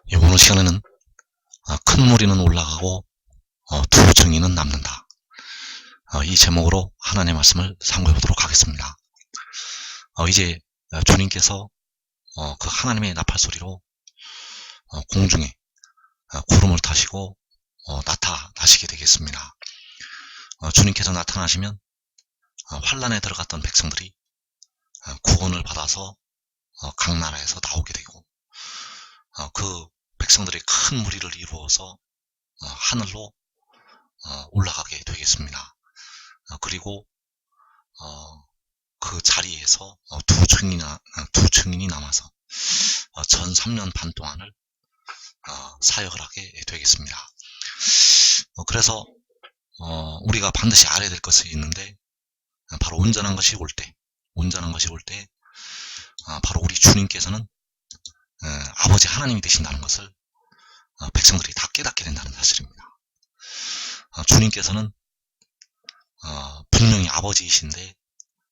이번 시간에는 큰 무리는 올라가고 두 증인은 남는다. 이 제목으로 하나님의 말씀을 상고해 보도록 하겠습니다. 이제 주님께서 그 하나님의 나팔소리로 공중에 구름을 타시고 나타나시게 되겠습니다. 주님께서 나타나시면 환란에 들어갔던 백성들이 구원을 받아서 각 나라에서 나오게 되고 그 백성들이 큰 무리를 이루어서 하늘로 올라가게 되겠습니다. 그리고 그 자리에서 두 증인이 남아서 전 3년 반 동안을 사역을 하게 되겠습니다. 그래서 우리가 반드시 알아야 될 것이 있는데, 바로 온전한 것이 올 때 바로 우리 주님께서는 아버지 하나님이 되신다는 것을 백성들이 다 깨닫게 된다는 사실입니다. 주님께서는 분명히 아버지이신데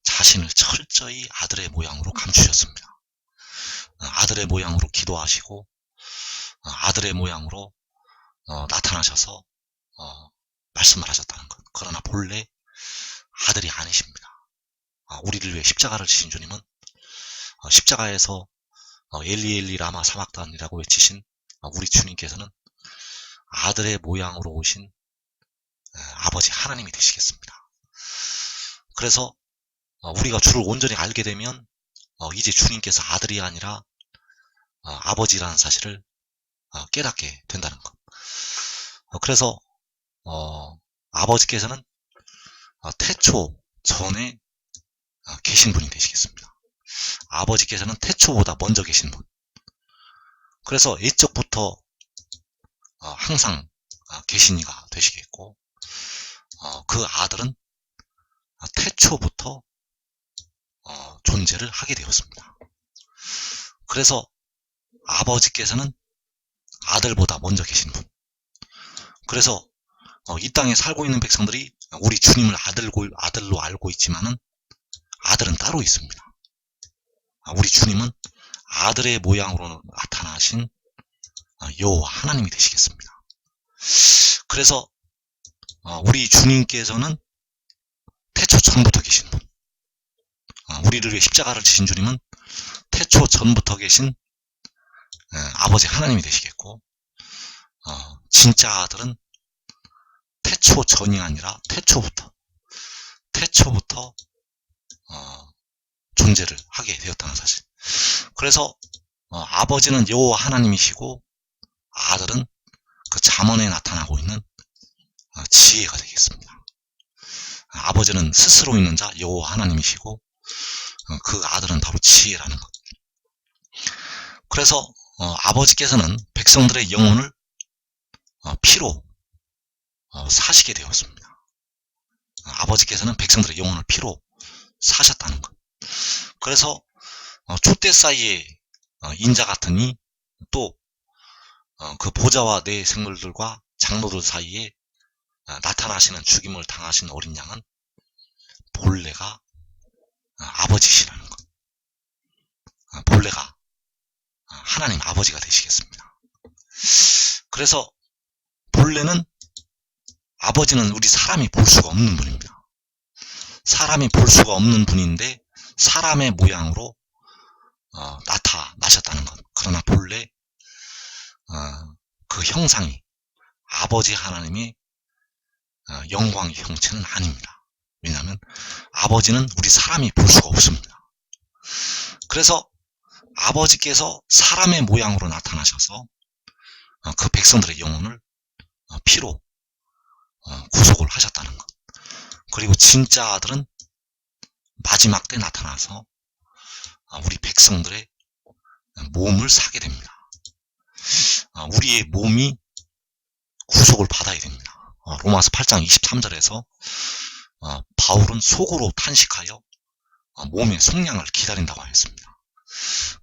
자신을 철저히 아들의 모양으로 감추셨습니다. 아들의 모양으로 기도하시고 아들의 모양으로 나타나셔서 말씀을 하셨다는 것. 그러나 본래 아들이 아니십니다. 우리를 위해 십자가를 지신 주님은 십자가에서 엘리 엘리 라마 사막단이라고 외치신 우리 주님께서는 아들의 모양으로 오신 아버지 하나님이 되시겠습니다. 그래서 우리가 주를 온전히 알게 되면 이제 주님께서 아들이 아니라 아버지라는 사실을 깨닫게 된다는 것. 그래서 아버지께서는 태초 전에 계신 분이 되시겠습니다. 아버지께서는 태초보다 먼저 계신 분. 그래서 옛적부터 항상 계신 이가 되시겠고, 그 아들은 태초부터 존재를 하게 되었습니다. 그래서 아버지께서는 아들보다 먼저 계신 분. 그래서 이 땅에 살고 있는 백성들이 우리 주님을 아들로 알고 있지만은 아들은 따로 있습니다. 우리 주님은 아들의 모양으로 나타나신 여호와 하나님이 되시겠습니다. 그래서 우리 주님께서는 태초 전부터 계신 분. 우리를 위해 십자가를 지신 주님은 태초 전부터 계신 아버지 하나님이 되시겠고, 진짜 아들은 태초 전이 아니라 태초부터 존재를 하게 되었다는 사실. 그래서 아버지는 여호와 하나님이시고 아들은 그 잠언에 나타나고 있는 지혜가 되겠습니다. 아버지는 스스로 있는 자 여호와 하나님이시고 그 아들은 바로 지혜라는 것. 그래서 아버지께서는 백성들의 영혼을 피로 사시게 되었습니다. 아버지께서는 백성들의 영혼을 피로 사셨다는 것. 그래서 촛대 사이에 인자 같으니 또 그 보좌와 내 생물들과 장로들 사이에 나타나시는 죽임을 당하신 어린 양은 본래가 아버지시라는 것. 본래가 하나님 아버지가 되시겠습니다. 그래서 본래는 아버지는 우리 사람이 볼 수가 없는 분입니다. 사람이 볼 수가 없는 분인데 사람의 모양으로 나타나셨다는 것. 그러나 본래 그 형상이 아버지 하나님의 영광의 형체는 아닙니다. 왜냐하면 아버지는 우리 사람이 볼 수가 없습니다. 그래서 아버지께서 사람의 모양으로 나타나셔서 그 백성들의 영혼을 피로 구속을 하셨다는 것. 그리고 진짜 아들은 마지막 때 나타나서 우리 백성들의 몸을 사게 됩니다. 우리의 몸이 구속을 받아야 됩니다. 로마서 8장 23절에서 바울은 속으로 탄식하여 몸의 속량을 기다린다고 하였습니다.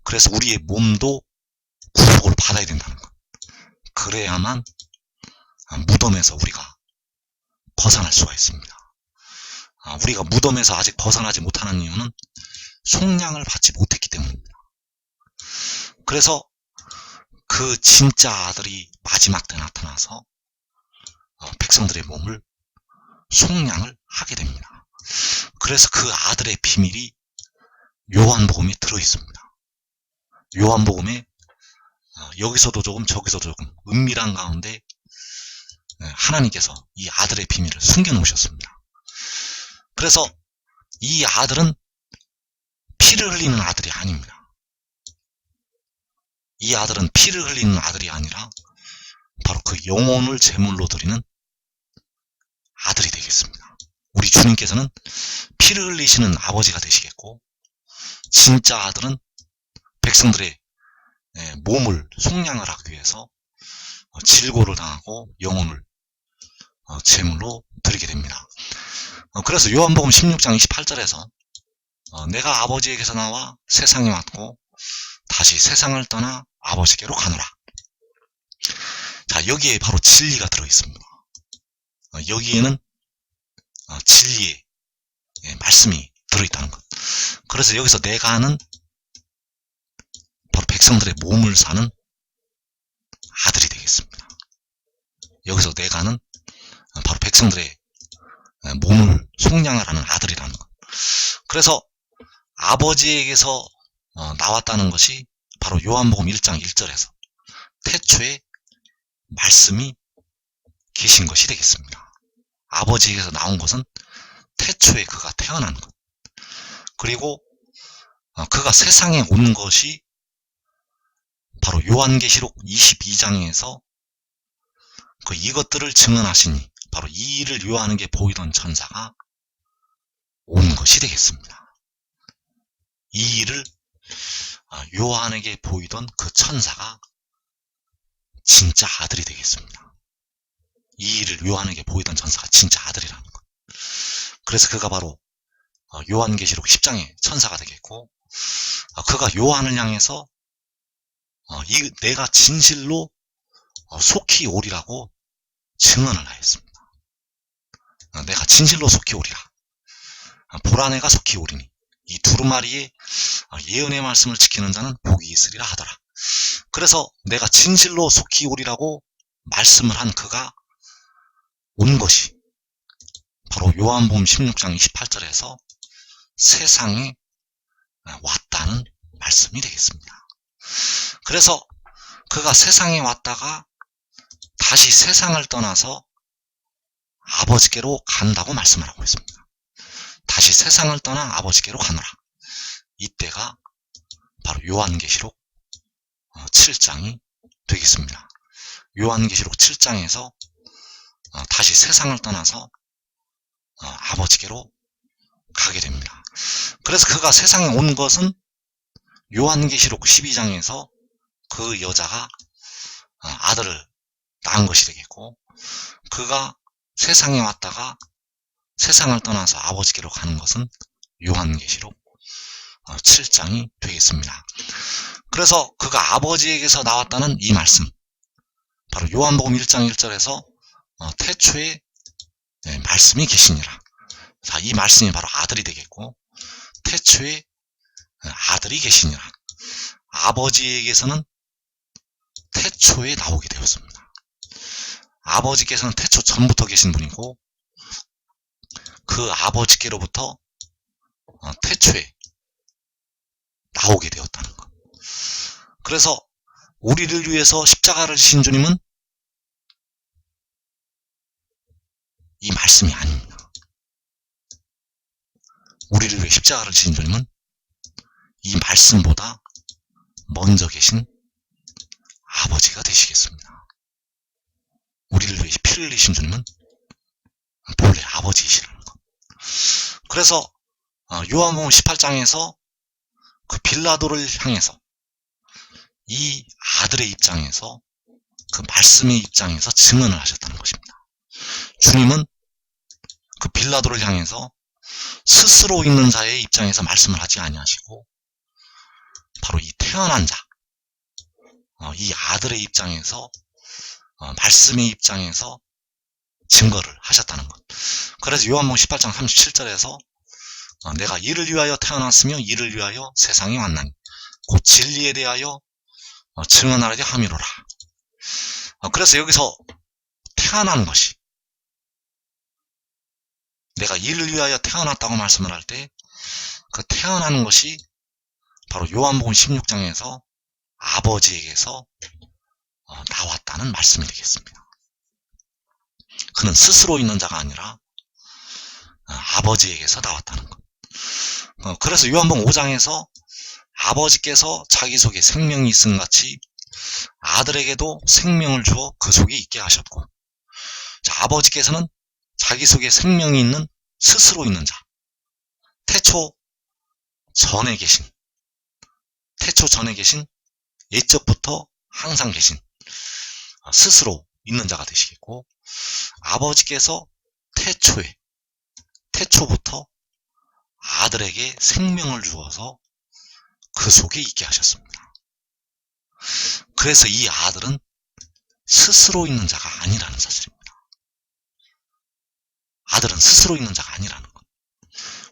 그래서 우리의 몸도 구속을 받아야 된다는 것. 그래야만 무덤에서 우리가 벗어날 수가 있습니다. 우리가 무덤에서 아직 벗어나지 못하는 이유는 속량을 받지 못했기 때문입니다. 그래서 그 진짜 아들이 마지막 때 나타나서 백성들의 몸을 속량을 하게 됩니다. 그래서 그 아들의 비밀이 요한복음에 들어있습니다. 요한복음에 여기서도 조금 저기서도 조금 은밀한 가운데 하나님께서 이 아들의 비밀을 숨겨놓으셨습니다. 그래서 이 아들은 피를 흘리는 아들이 아닙니다. 이 아들은 피를 흘리는 아들이 아니라 바로 그 영혼을 제물로 드리는 아들이 되겠습니다. 우리 주님께서는 피를 흘리시는 아버지가 되시겠고, 진짜 아들은 백성들의 몸을 속량을 하기 위해서 질고를 당하고 영혼을 제물로 드리게 됩니다. 그래서 요한복음 16장 28절에서 내가 아버지에게서 나와 세상에 왔고 다시 세상을 떠나 아버지께로 가노라. 자, 여기에 바로 진리가 들어있습니다. 여기에는 진리의 말씀이 들어있다는 것. 그래서 여기서 내가는 바로 백성들의 몸을 사는 아들이 되겠습니다. 여기서 내가는 바로 백성들의 몸을 속량을 하는 아들이라는 것. 그래서 아버지에게서 나왔다는 것이 바로 요한복음 1장 1절에서 태초에 말씀이 계신 것이 되겠습니다. 아버지에게서 나온 것은 태초에 그가 태어난 것. 그리고 그가 세상에 온 것이 바로 요한계시록 22장에서 이것들을 증언하시니 바로 이 일을 요한에게 보이던 천사가 온 것이 되겠습니다. 이 일을 요한에게 보이던 그 천사가 진짜 아들이 되겠습니다. 이 일을 요한에게 보이던 천사가 진짜 아들이라는 것. 그래서 그가 바로 요한계시록 10장의 천사가 되겠고, 그가 요한을 향해서 내가 진실로 속히 오리라고 증언을 하였습니다. 내가 진실로 속히 오리라. 보라 내가 속히 오리니 이 두루마리의 예언의 말씀을 지키는 자는 복이 있으리라 하더라. 그래서 내가 진실로 속히 오리라고 말씀을 한 그가 온 것이 바로 요한복음 16장 28절에서 세상에 왔다는 말씀이 되겠습니다. 그래서 그가 세상에 왔다가 다시 세상을 떠나서 아버지께로 간다고 말씀을 하고 있습니다. 다시 세상을 떠나 아버지께로 가노라. 이때가 바로 요한계시록 7장이 되겠습니다. 요한계시록 7장에서 다시 세상을 떠나서 아버지께로 가게 됩니다. 그래서 그가 세상에 온 것은 요한계시록 12장에서 그 여자가 아들을 낳은 것이 되겠고, 그가 세상에 왔다가 세상을 떠나서 아버지께로 가는 것은 요한계시록 7장이 되겠습니다. 그래서 그가 아버지에게서 나왔다는 이 말씀, 바로 요한복음 1장 1절에서 태초에 말씀이 계시니라. 자, 이 말씀이 바로 아들이 되겠고, 태초에 아들이 계시니라. 아버지에게서는 태초에 나오게 되었습니다. 아버지께서는 태초 전부터 계신 분이고, 그 아버지께로부터 태초에 나오게 되었다는 것. 그래서 우리를 위해서 십자가를 지신 주님은 이 말씀이 아닙니다. 우리를 위해 십자가를 지신 주님은 이 말씀보다 먼저 계신 아버지가 되시겠습니다. 우리를 위해 피를 흘리신 주님은 본래 아버지이시라는 것. 그래서 요한복음 18장에서 그 빌라도를 향해서 이 아들의 입장에서 그 말씀의 입장에서 증언을 하셨다는 것입니다. 주님은 그 빌라도를 향해서 스스로 있는 자의 입장에서 말씀을 하지 아니하시고 바로 이 태어난 자, 이 아들의 입장에서 말씀의 입장에서 증거를 하셨다는 것. 그래서 요한복음 18장 37절에서 내가 이를 위하여 태어났으며 이를 위하여 세상에 왔나니 곧 진리에 대하여 증언하려니 함이로라. 그래서 여기서 태어난 것이, 내가 이를 위하여 태어났다고 말씀을 할 때 그 태어나는 것이 바로 요한복음 16장에서 아버지에게서 나왔다는 말씀이 되겠습니다. 그는 스스로 있는 자가 아니라 아버지에게서 나왔다는 것. 그래서 요한복음 5장에서 아버지께서 자기 속에 생명이 있음 같이 아들에게도 생명을 주어 그 속에 있게 하셨고, 자, 아버지께서는 자기 속에 생명이 있는 스스로 있는 자, 태초 전에 계신 예적부터 항상 계신 스스로 있는 자가 되시겠고, 아버지께서 태초부터 아들에게 생명을 주어서 그 속에 있게 하셨습니다. 그래서 이 아들은 스스로 있는 자가 아니라는 사실입니다. 아들은 스스로 있는 자가 아니라는 것.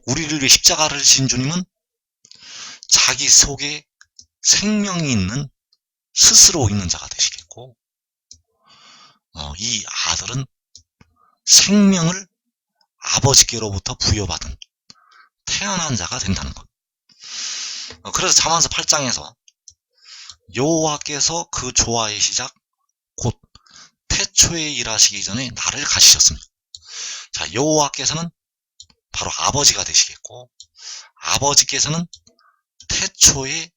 우리를 위해 십자가를 지신 주님은 자기 속에 생명이 있는 스스로 있는 자가 되시겠고, 이 아들은 생명을 아버지께로부터 부여받은 태어난 자가 된다는 것. 그래서 잠언서 8장에서 여호와께서 그 조화의 시작 곧 태초에 일하시기 전에 나를 가지셨습니다. 자, 여호와께서는 바로 아버지가 되시겠고, 아버지께서는 태초에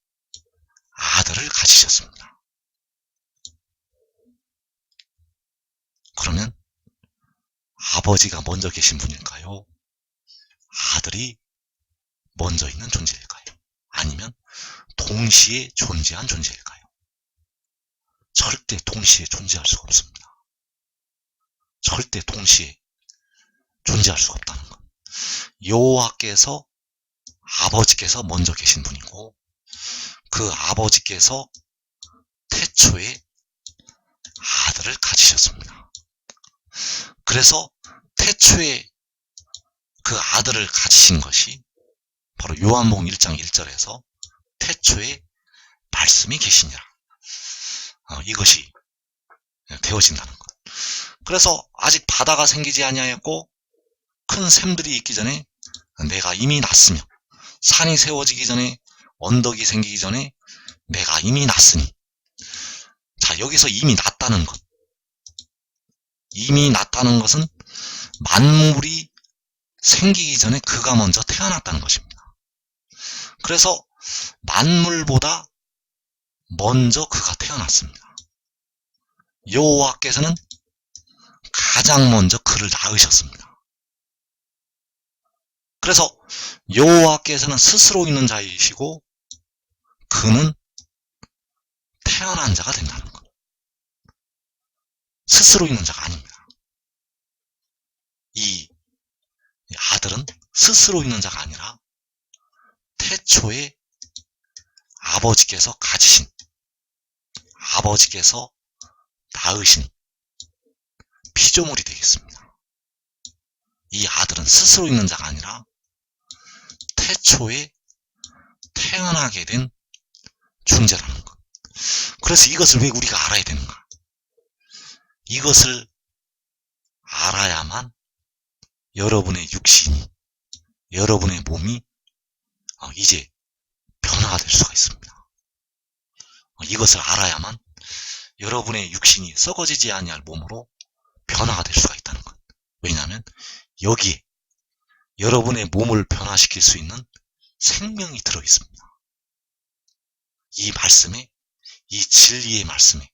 아들을 가지셨습니다. 그러면 아버지가 먼저 계신 분일까요? 아들이 먼저 있는 존재일까요? 아니면 동시에 존재한 존재일까요? 절대 동시에 존재할 수가 없습니다. 절대 동시에 존재할 수가 없다는 것. 여호와께서 아버지께서 먼저 계신 분이고, 그 아버지께서 태초에 아들을 가지셨습니다. 그래서 태초에 그 아들을 가지신 것이 바로 요한복음 1장 1절에서 태초에 말씀이 계시니라. 이것이 되어진다는 것. 그래서 아직 바다가 생기지 아니하였고 큰 샘들이 있기 전에 내가 이미 났으며, 산이 세워지기 전에, 언덕이 생기기 전에 내가 이미 났으니. 자, 여기서 이미 났다는 것. 이미 났다는 것은 만물이 생기기 전에 그가 먼저 태어났다는 것입니다. 그래서 만물보다 먼저 그가 태어났습니다. 여호와께서는 가장 먼저 그를 낳으셨습니다. 그래서 여호와께서는 스스로 있는 자이시고 그는 태어난 자가 된다는 것. 스스로 있는 자가 아닙니다. 이 아들은 스스로 있는 자가 아니라 태초에 아버지께서 가지신, 아버지께서 낳으신 피조물이 되겠습니다. 이 아들은 스스로 있는 자가 아니라 태초에 태어나게 된 존재라는 것. 그래서 이것을 왜 우리가 알아야 되는가? 이것을 알아야만 여러분의 육신이, 여러분의 몸이 이제 변화가 될 수가 있습니다. 이것을 알아야만 여러분의 육신이 썩어지지 아니할 몸으로 변화가 될 수가 있다는 것. 왜냐하면 여기에 여러분의 몸을 변화시킬 수 있는 생명이 들어있습니다. 이 말씀에, 이 진리의 말씀에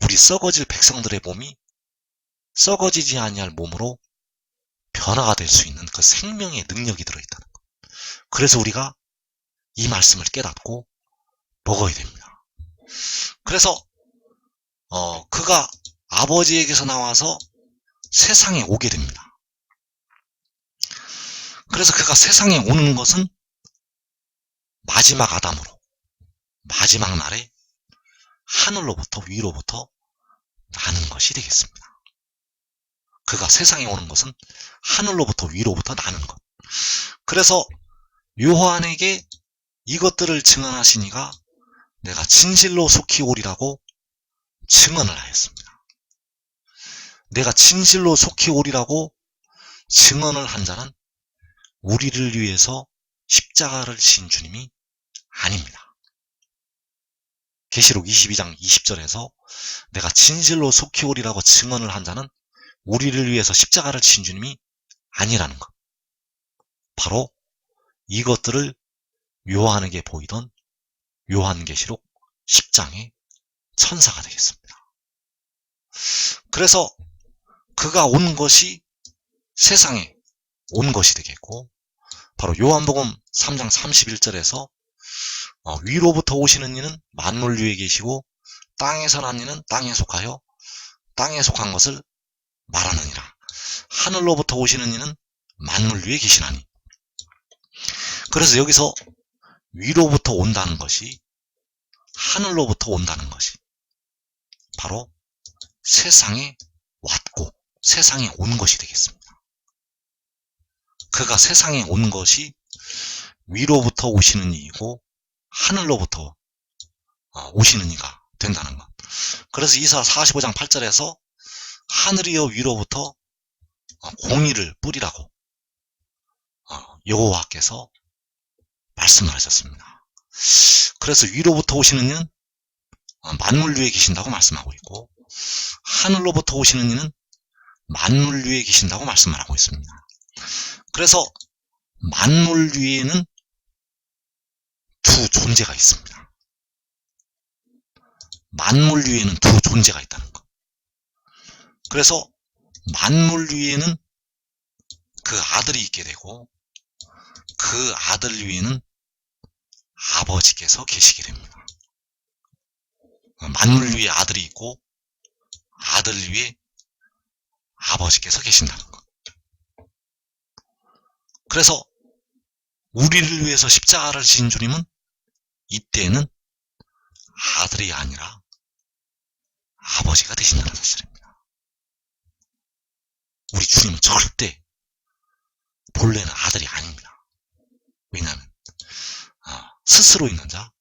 우리 썩어질 백성들의 몸이 썩어지지 아니할 몸으로 변화가 될 수 있는 그 생명의 능력이 들어있다는 것. 그래서 우리가 이 말씀을 깨닫고 먹어야 됩니다. 그래서 그가 아버지에게서 나와서 세상에 오게 됩니다. 그래서 그가 세상에 오는 것은 마지막 아담으로, 마지막 날에 하늘로부터 위로부터 나는 것이 되겠습니다. 그가 세상에 오는 것은 하늘로부터 위로부터 나는 것. 그래서 요한에게 이것들을 증언하시니가 내가 진실로 속히 오리라고 증언을 하였습니다. 내가 진실로 속히 오리라고 증언을 한 자는 우리를 위해서 십자가를 지신 주님이 아닙니다. 계시록 22장 20절에서 내가 진실로 속히 오리라고 증언을 한 자는 우리를 위해서 십자가를 지신 주님이 아니라는 것. 바로 이것들을 요한에게 보이던 요한계시록 10장의 천사가 되겠습니다. 그래서 그가 온 것이 세상에 온 것이 되겠고, 바로 요한복음 3장 31절에서 위로부터 오시는 이는 만물 위에 계시고 땅에서 난 이는 땅에 속하여 땅에 속한 것을 말하느니라. 하늘로부터 오시는 이는 만물 위에 계시나니. 그래서 여기서 위로부터 온다는 것이, 하늘로부터 온다는 것이 바로 세상에 왔고 세상에 온 것이 되겠습니다. 그가 세상에 온 것이 위로부터 오시는 이이고 하늘로부터 오시는 이가 된다는 것. 그래서 이사 45장 8절에서 하늘이여 위로부터 공의를 뿌리라고 여호와께서 말씀을 하셨습니다. 그래서 위로부터 오시는 이는 만물 위에 계신다고 말씀하고 있고, 하늘로부터 오시는 이는 만물 위에 계신다고 말씀을 하고 있습니다. 그래서 만물 위에는 두 존재가 있습니다. 만물 위에는 두 존재가 있다는 것. 그래서 만물 위에는 그 아들이 있게 되고, 그 아들 위에는 아버지께서 계시게 됩니다. 만물 위에 아들이 있고 아들 위에 아버지께서 계신다는 것. 그래서 우리를 위해서 십자가를 지신 주님은 이때는 아들이 아니라 아버지가 되신다는 사실입니다. 우리 주님은 절대 본래는 아들이 아닙니다. 왜냐하면 스스로 있는 자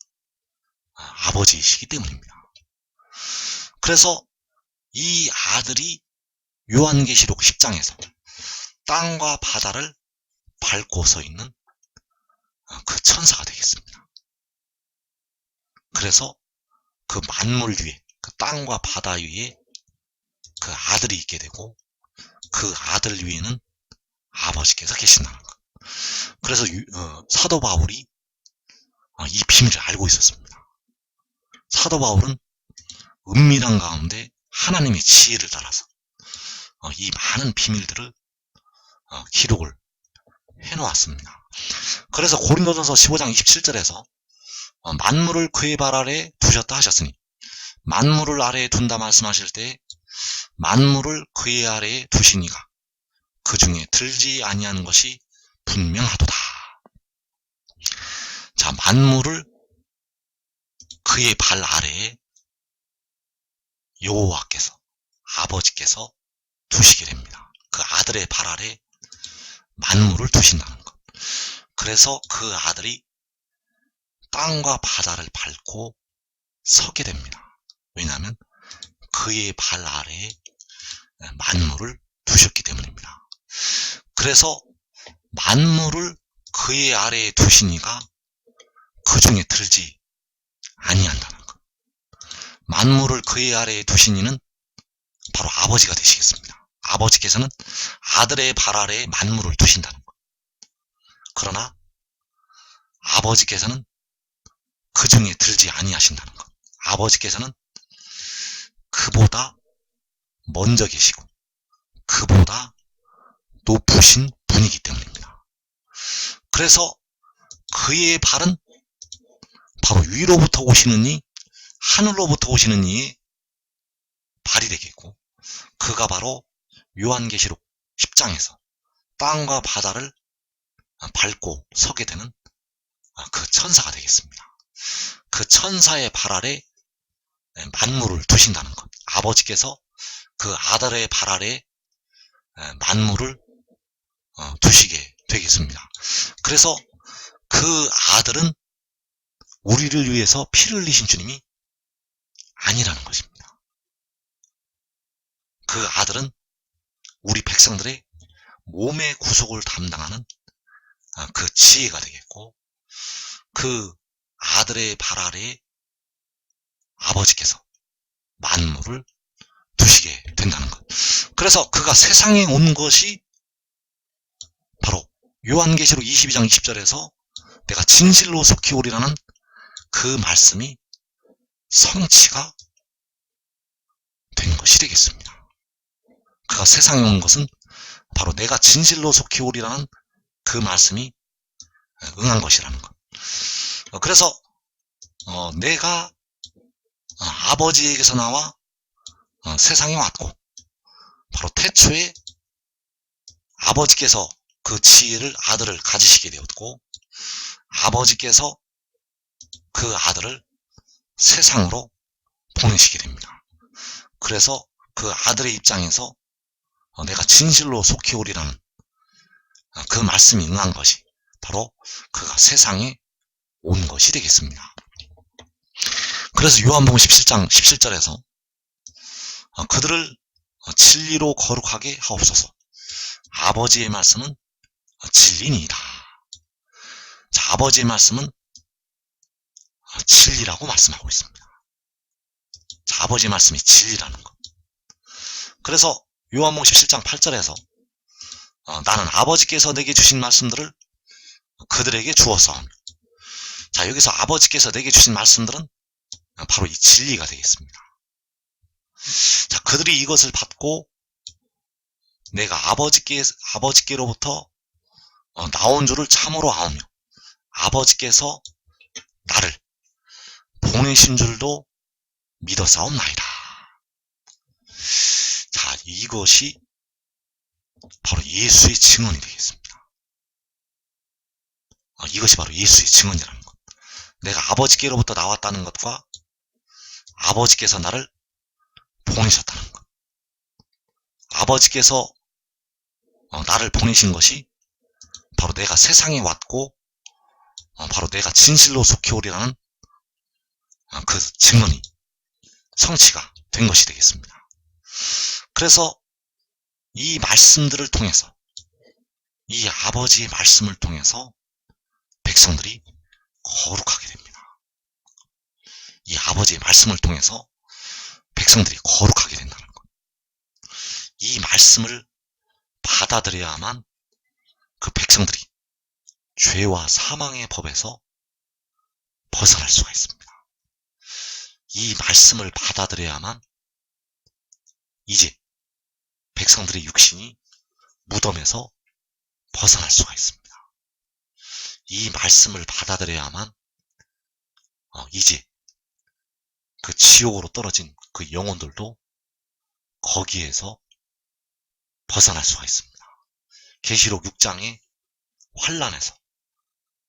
아버지이시기 때문입니다. 그래서 이 아들이 요한계시록 10장에서 땅과 바다를 밟고 서 있는 그 천사가 되겠습니다. 그래서 그 만물 위에, 그 땅과 바다 위에 그 아들이 있게 되고, 그 아들 위에는 아버지께서 계신다는 것. 그래서 사도 바울이 이 비밀을 알고 있었습니다. 사도 바울은 은밀한 가운데 하나님의 지혜를 따라서 이 많은 비밀들을 기록을 해놓았습니다. 그래서 고린도전서 15장 27절에서 만물을 그의 발 아래에 두셨다 하셨으니, 만물을 아래에 둔다 말씀하실 때 만물을 그의 아래에 두시니가 그 중에 들지 아니하는 것이 분명하도다. 자, 만물을 그의 발 아래에 여호와께서, 아버지께서 두시게 됩니다. 그 아들의 발 아래 만물을 두신다는 것. 그래서 그 아들이 땅과 바다를 밟고 서게 됩니다. 왜냐하면 그의 발 아래에 만물을 두셨기 때문입니다. 그래서 만물을 그의 아래에 두시니가 그 중에 들지 아니한다는 것. 만물을 그의 아래에 두시니는 바로 아버지가 되시겠습니다. 아버지께서는 아들의 발 아래에 만물을 두신다는 것. 그러나 아버지께서는 그 중에 들지 아니하신다는 것. 아버지께서는 그보다 먼저 계시고 그보다 높으신 분이기 때문입니다. 그래서 그의 발은 바로 위로부터 오시는 이, 하늘로부터 오시는 이의 발이 되겠고, 그가 바로 요한계시록 10장에서 땅과 바다를 밟고 서게 되는 그 천사가 되겠습니다. 그 천사의 발 아래 만물을 두신다는 것. 아버지께서 그 아들의 발 아래 만물을 두시게 되겠습니다. 그래서 그 아들은 우리를 위해서 피를 흘리신 주님이 아니라는 것입니다. 그 아들은 우리 백성들의 몸의 구속을 담당하는 그 지혜가 되겠고, 그 아들의 발 아래에 아버지께서 만물을 두시게 된다는 것. 그래서 그가 세상에 온 것이 바로 요한계시록 22장 20절에서 내가 진실로 속히 오리라는 그 말씀이 성취가 된 것이 되겠습니다. 그가 세상에 온 것은 바로 내가 진실로 속히 오리라는 그 말씀이 응한 것이라는 것. 그래서 내가 아버지에게서 나와 세상에 왔고, 바로 태초에 아버지께서 그 지혜를 아들을 가지시게 되었고, 아버지께서 그 아들을 세상으로 보내시게 됩니다. 그래서 그 아들의 입장에서 내가 진실로 속히 오리라는 그 말씀이 응한 것이 바로 그가 세상에 온 것이 되겠습니다. 그래서 요한복음 17장 17절에서 그들을 진리로 거룩하게 하옵소서. 아버지의 말씀은 진리니이다. 자, 아버지의 말씀은 진리라고 말씀하고 있습니다. 자, 아버지의 말씀이 진리라는 것. 그래서 요한복음 17장 8절에서 나는 아버지께서 내게 주신 말씀들을 그들에게 주었사오며, 자, 여기서 아버지께서 내게 주신 말씀들은 바로 이 진리가 되겠습니다. 자, 그들이 이것을 받고 내가 아버지께로부터 나온 줄을 참으로 아오며 아버지께서 나를 보내신 줄도 믿어사옵나이다. 자, 이것이 바로 예수의 증언이 되겠습니다. 이것이 바로 예수의 증언이라는 것. 내가 아버지께로부터 나왔다는 것과 아버지께서 나를 보내셨다는 것. 아버지께서 나를 보내신 것이 바로 내가 세상에 왔고 바로 내가 진실로 속히 오리라는 그 증언이 성취가 된 것이 되겠습니다. 그래서 이 말씀들을 통해서, 이 아버지의 말씀을 통해서 백성들이 거룩하게 됩니다. 이 아버지의 말씀을 통해서 백성들이 거룩하게 된다는 것. 이 말씀을 받아들여야만 그 백성들이 죄와 사망의 법에서 벗어날 수가 있습니다. 이 말씀을 받아들여야만 이제 백성들의 육신이 무덤에서 벗어날 수가 있습니다. 이 말씀을 받아들여야만 이제 그 지옥으로 떨어진 그 영혼들도 거기에서 벗어날 수가 있습니다. 계시록 6장의 환란에서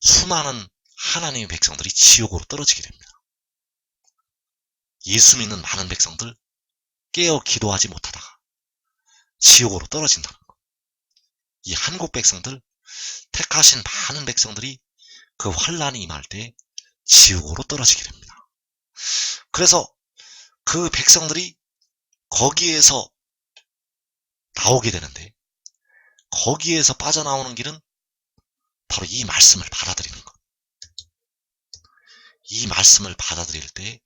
수많은 하나님의 백성들이 지옥으로 떨어지게 됩니다. 예수 믿는 많은 백성들 깨어 기도하지 못하다가 지옥으로 떨어진다는 것. 이 한국 백성들, 택하신 많은 백성들이 그 환란이 임할 때 지옥으로 떨어지게 됩니다. 그래서 그 백성들이 거기에서 나오게 되는데, 거기에서 빠져나오는 길은 바로 이 말씀을 받아들이는 것. 이 말씀을 받아들일 때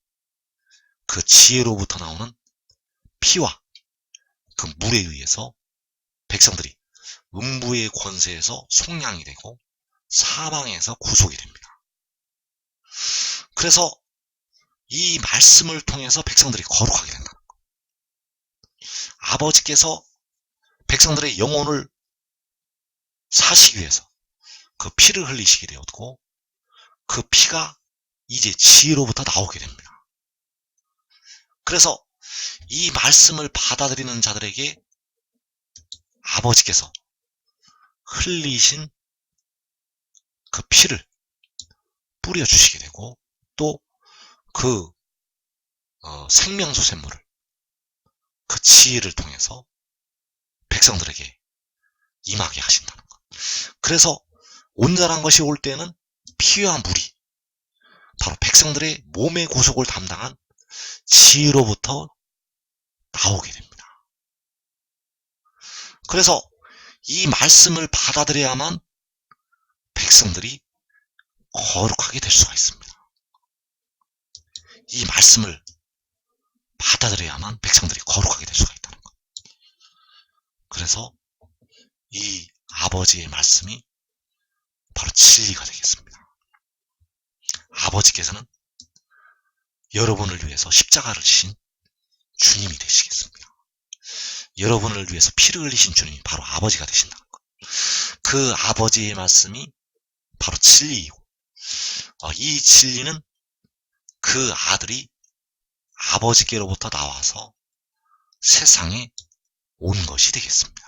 그 지혜로부터 나오는 피와 그 물에 의해서 백성들이 음부의 권세에서 속량이 되고 사망에서 구속이 됩니다. 그래서 이 말씀을 통해서 백성들이 거룩하게 된다는 것. 아버지께서 백성들의 영혼을 사시기 위해서 그 피를 흘리시게 되었고, 그 피가 이제 지혜로부터 나오게 됩니다. 그래서 이 말씀을 받아들이는 자들에게 아버지께서 흘리신 그 피를 뿌려주시게 되고, 또 그 생명수 샘물을 그 지혜를 통해서 백성들에게 임하게 하신다는 것. 그래서 온전한 것이 올 때는 피와 물이 바로 백성들의 몸의 구속을 담당한 지로부터 나오게 됩니다. 그래서 이 말씀을 받아들여야만 백성들이 거룩하게 될 수가 있습니다. 이 말씀을 받아들여야만 백성들이 거룩하게 될 수가 있다는 것. 그래서 이 아버지의 말씀이 바로 진리가 되겠습니다. 아버지께서는 여러분을 위해서 십자가를 지신 주님이 되시겠습니다. 여러분을 위해서 피를 흘리신 주님이 바로 아버지가 되신다는 것. 그 아버지의 말씀이 바로 진리이고, 이 진리는 그 아들이 아버지께로부터 나와서 세상에 온 것이 되겠습니다.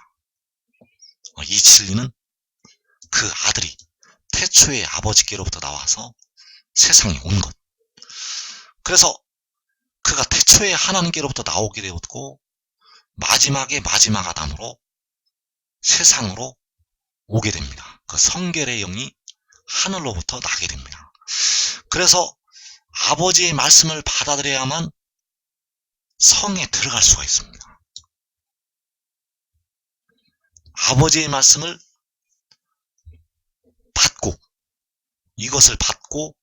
이 진리는 그 아들이 태초에 아버지께로부터 나와서 세상에 온 것. 그래서 그가 태초에 하나님께로부터 나오게 되었고 마지막에 마지막 아담으로 세상으로 오게 됩니다. 그 성결의 영이 하늘로부터 나게 됩니다. 그래서 아버지의 말씀을 받아들여야만 성에 들어갈 수가 있습니다. 아버지의 말씀을 받고, 이것을 받고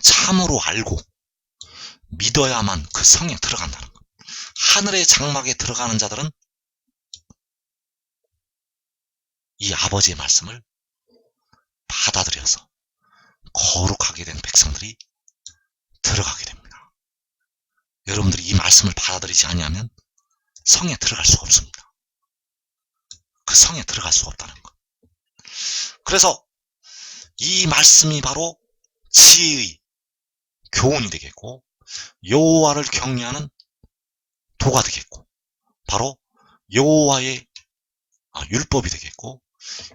참으로 알고 믿어야만 그 성에 들어간다는 것. 하늘의 장막에 들어가는 자들은 이 아버지의 말씀을 받아들여서 거룩하게 된 백성들이 들어가게 됩니다. 여러분들이 이 말씀을 받아들이지 아니하면 성에 들어갈 수가 없습니다. 그 성에 들어갈 수가 없다는 것. 그래서 이 말씀이 바로 지혜의 교훈이 되겠고 여호와를 경외하는 도가 되겠고 바로 여호와의 율법이 되겠고,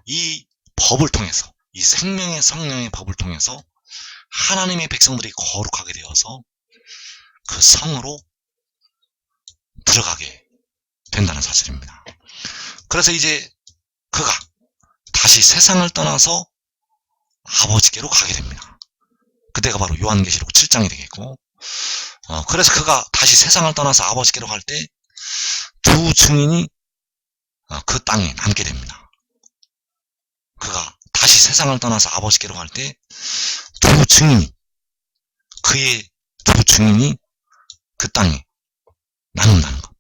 이 법을 통해서, 이 생명의 성령의 법을 통해서 하나님의 백성들이 거룩하게 되어서 그 성으로 들어가게 된다는 사실입니다. 그래서 이제 그가 다시 세상을 떠나서 아버지께로 가게 됩니다. 그때가 바로 요한계시록 7장이 되겠고, 그래서 그가 다시 세상을 떠나서 아버지께로 갈 때 두 증인이 그 땅에 남게 됩니다. 그가 다시 세상을 떠나서 아버지께로 갈 때 두 증인이, 그의 두 증인이 그 땅에 남는다는 것.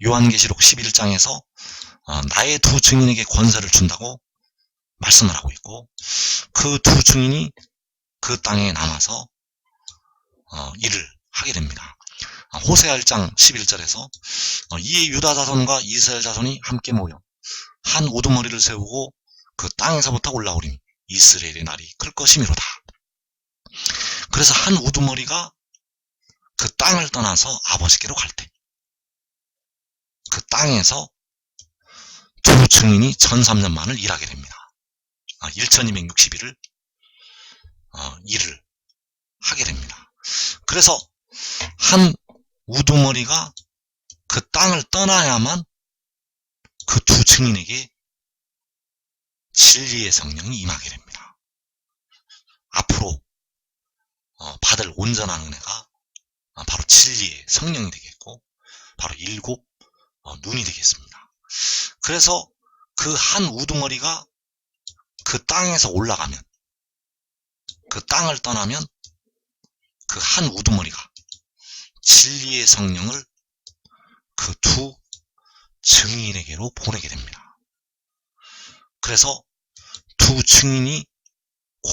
요한계시록 11장에서 나의 두 증인에게 권세를 준다고 말씀을 하고 있고, 그 두 증인이 그 땅에 남아서 일을 하게 됩니다. 호세아 1장 11절에서 이에 유다 자손과 이스라엘 자손이 함께 모여 한 우두머리를 세우고 그 땅에서부터 올라오리니 이스라엘의 날이 클 것이미로다. 그래서 한 우두머리가 그 땅을 떠나서 아버지께로 갈 때 그 땅에서 두 증인이 1300만을 일하게 됩니다. 1260일을 일을 하게 됩니다. 그래서 한 우두머리가 그 땅을 떠나야만 그 두 증인에게 진리의 성령이 임하게 됩니다. 앞으로 받을 온전한 은혜가 바로 진리의 성령이 되겠고 바로 일곱 눈이 되겠습니다. 그래서 그 한 우두머리가 그 땅에서 올라가면, 그 땅을 떠나면 그 한 우두머리가 진리의 성령을 그 두 증인에게로 보내게 됩니다. 그래서 두 증인이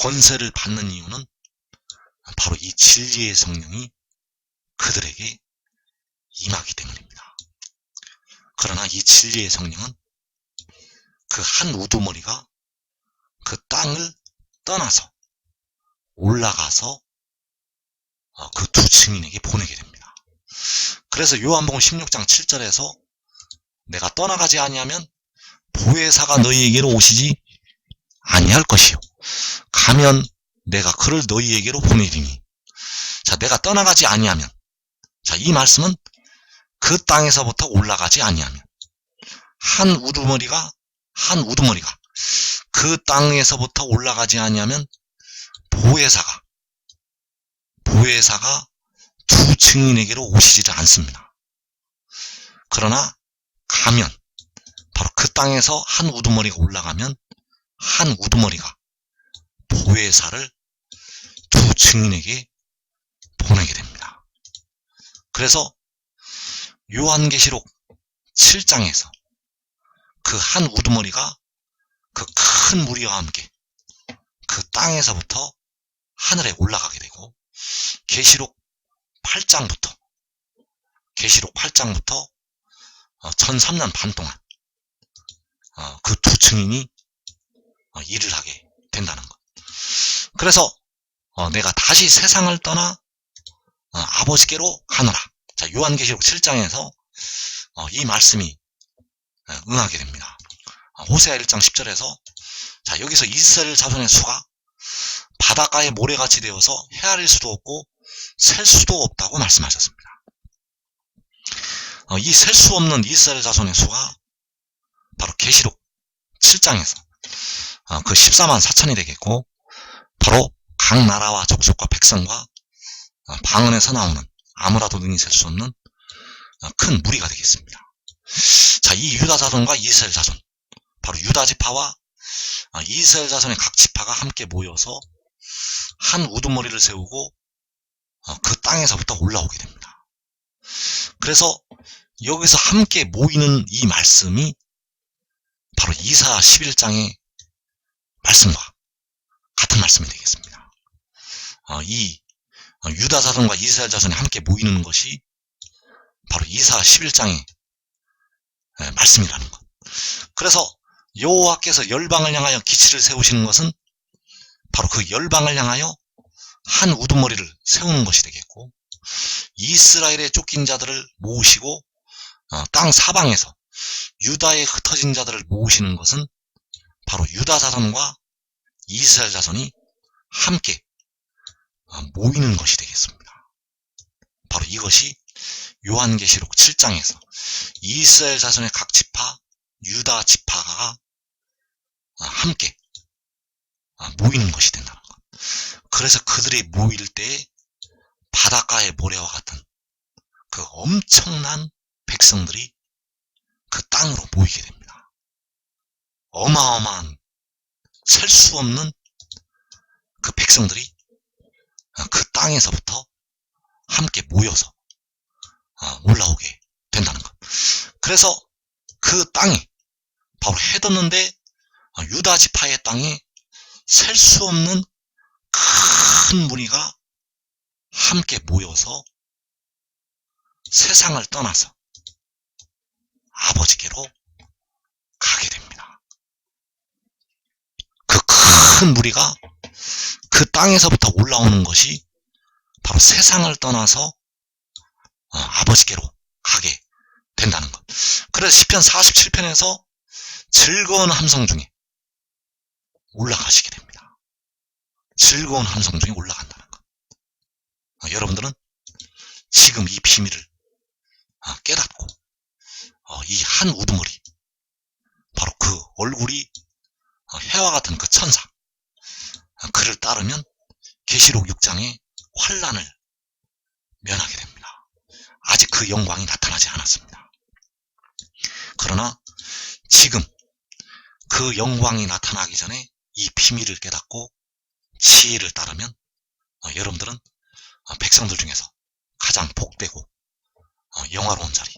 권세를 받는 이유는 바로 이 진리의 성령이 그들에게 임하기 때문입니다. 그러나 이 진리의 성령은 그 한 우두머리가 그 땅을 떠나서 올라가서 그 두 증인에게 보내게 됩니다. 그래서 요한복음 16장 7절에서 내가 떠나가지 아니하면 보혜사가 너희에게로 오시지 아니할 것이요 가면 내가 그를 너희에게로 보내리니. 자, 내가 떠나가지 아니하면, 자, 이 말씀은 그 땅에서부터 올라가지 아니하면, 한 우두머리가 그 땅에서부터 올라가지 아니하면 보혜사가, 보혜사가 두 증인에게로 오시지를 않습니다. 그러나 가면 바로 그 땅에서 한 우두머리가 올라가면 한 우두머리가 보혜사를 두 증인에게 보내게 됩니다. 그래서 요한계시록 7장에서 그 한 우두머리가 그 큰 무리와 함께 그 땅에서부터 하늘에 올라가게 되고, 계시록 8장부터 1003년 반 동안 그 두 증인이 일을 하게 된다는 것. 그래서 내가 다시 세상을 떠나 아버지께로 가노라. 자, 요한계시록 7장에서 이 말씀이 응하게 됩니다. 호세아 1장 10절에서 자, 여기서 이스라엘 자손의 수가 바닷가의 모래같이 되어서 헤아릴 수도 없고 셀 수도 없다고 말씀하셨습니다. 이 셀 수 없는 이스라엘 자손의 수가 바로 계시록 7장에서 그 14만 4천이 되겠고, 바로 각 나라와 족속과 백성과 방언에서 나오는 아무라도 능히 셀 수 없는 큰 무리가 되겠습니다. 자, 이 유다 자손과 이스라엘 자손, 바로 유다 지파와 이스라엘 자손의 각 지파가 함께 모여서 한 우두머리를 세우고 그 땅에서부터 올라오게 됩니다. 그래서 여기서 함께 모이는 이 말씀이 바로 이사 11장의 말씀과 같은 말씀이 되겠습니다. 이 유다 자손과 이스라엘 자손이 함께 모이는 것이 바로 이사 11장의 말씀이라는 것. 그래서 여호와께서 열방을 향하여 기치를 세우시는 것은 바로 그 열방을 향하여 한 우두머리를 세우는 것이 되겠고, 이스라엘의 쫓긴 자들을 모으시고 땅 사방에서 유다에 흩어진 자들을 모으시는 것은 바로 유다 자손과 이스라엘 자손이 함께 모이는 것이 되겠습니다. 바로 이것이 요한계시록 7장에서 이스라엘 자손의 각 지파, 유다 지파가 함께 모이는 것이 된다는 것. 그래서 그들이 모일 때에 바닷가의 모래와 같은 그 엄청난 백성들이 그 땅으로 모이게 됩니다. 어마어마한 셀 수 없는 그 백성들이 그 땅에서부터 함께 모여서 올라오게 된다는 것. 그래서 그 땅이 바로 해뒀는데 유다 지파의 땅에 셀 수 없는 큰 무리가 함께 모여서 세상을 떠나서 아버지께로 가게 됩니다. 그 큰 무리가 그 땅에서부터 올라오는 것이 바로 세상을 떠나서 아버지께로 가게 된다는 것. 그래서 시편 47편에서 즐거운 함성 중에 올라가시게 됩니다. 즐거운 함성 중에 올라간다는 것. 여러분들은 지금 이 비밀을 깨닫고 이 한 우두머리, 바로 그 얼굴이 해와 같은 그 천사, 그를 따르면 계시록 6장의 환란을 면하게 됩니다. 아직 그 영광이 나타나지 않았습니다. 그러나 지금 그 영광이 나타나기 전에 이 비밀을 깨닫고 지혜를 따르면 여러분들은 백성들 중에서 가장 복되고 영화로운 자리,